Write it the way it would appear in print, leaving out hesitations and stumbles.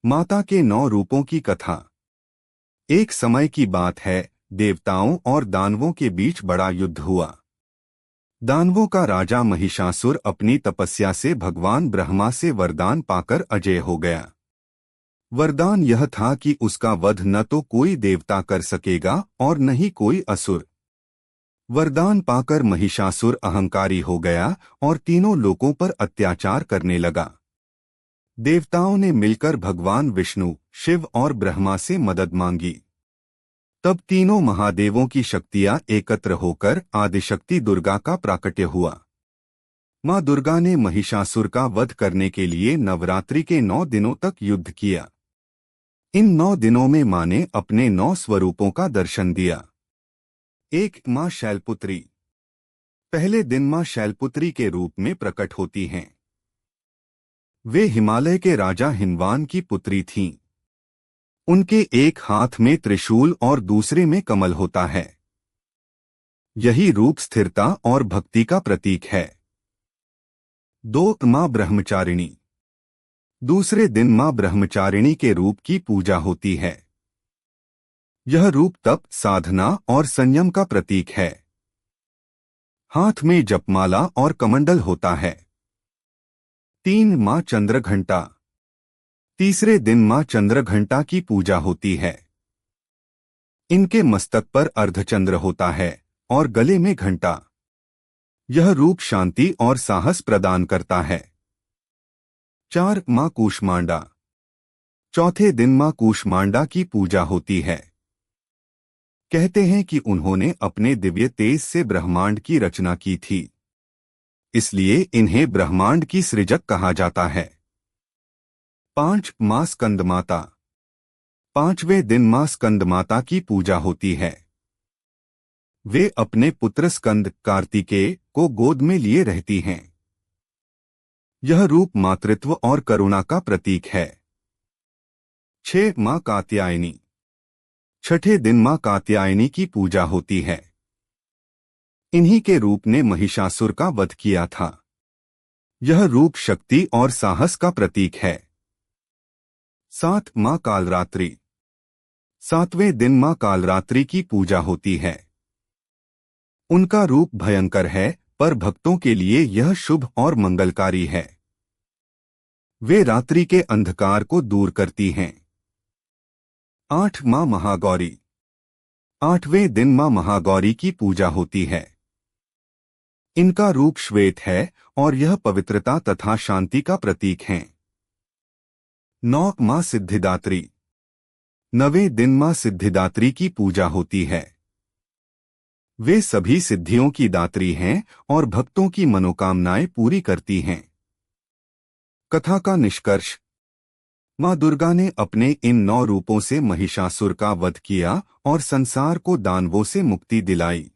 माता के 9 रूपों की कथा। एक समय की बात है, देवताओं और दानवों के बीच बड़ा युद्ध हुआ। दानवों का राजा महिषासुर अपनी तपस्या से भगवान ब्रह्मा से वरदान पाकर अजय हो गया। वरदान यह था कि उसका वध न तो कोई देवता कर सकेगा और न ही कोई असुर। वरदान पाकर महिषासुर अहंकारी हो गया और तीनों लोकों पर अत्याचार करने लगा। देवताओं ने मिलकर भगवान विष्णु, शिव और ब्रह्मा से मदद मांगी। तब तीनों महादेवों की शक्तियां एकत्र होकर आदिशक्ति दुर्गा का प्राकट्य हुआ। मां दुर्गा ने महिषासुर का वध करने के लिए नवरात्रि के 9 दिनों तक युद्ध किया। इन 9 दिनों में मां ने अपने 9 स्वरूपों का दर्शन दिया। 1. मां शैलपुत्री। पहले दिन मां शैलपुत्री के रूप में प्रकट होती हैं। वे हिमालय के राजा हिमवान की पुत्री थीं। उनके एक हाथ में त्रिशूल और दूसरे में कमल होता है। यही रूप स्थिरता और भक्ति का प्रतीक है। 2. मां ब्रह्मचारिणी। दूसरे दिन मां ब्रह्मचारिणी के रूप की पूजा होती है। यह रूप तप, साधना और संयम का प्रतीक है। हाथ में जपमाला और कमंडल होता है। 3. मां चंद्रघंटा। तीसरे दिन मां चंद्रघंटा की पूजा होती है। इनके मस्तक पर अर्धचंद्र होता है और गले में घंटा। यह रूप शांति और साहस प्रदान करता है। 4. मां कूष्मांडा। चौथे दिन मां कूष्मांडा की पूजा होती है। कहते हैं कि उन्होंने अपने दिव्य तेज से ब्रह्मांड की रचना की थी, इसलिए इन्हें ब्रह्मांड की सृजक कहा जाता है। 5. मां स्कंदमाता। पांचवें दिन मां स्कंदमाता की पूजा होती है। वे अपने पुत्र स्कंद कार्तिकेय को गोद में लिए रहती हैं। यह रूप मातृत्व और करुणा का प्रतीक है। 6. मां कात्यायनी। छठे दिन मां कात्यायनी की पूजा होती है। इन्हीं के रूप ने महिषासुर का वध किया था। यह रूप शक्ति और साहस का प्रतीक है। 7. मां कालरात्रि। सातवें दिन मां कालरात्रि की पूजा होती है। उनका रूप भयंकर है, पर भक्तों के लिए यह शुभ और मंगलकारी है। वे रात्रि के अंधकार को दूर करती हैं। 8. मां महागौरी। आठवें दिन मां महागौरी की पूजा होती है। इनका रूप श्वेत है और यह पवित्रता तथा शांति का प्रतीक है। 9. मां सिद्धिदात्री। 9वें दिन मां सिद्धिदात्री की पूजा होती है। वे सभी सिद्धियों की दात्री हैं और भक्तों की मनोकामनाएं पूरी करती हैं। कथा का निष्कर्ष। मां दुर्गा ने अपने इन 9 रूपों से महिषासुर का वध किया और संसार को दानवों से मुक्ति दिलाई।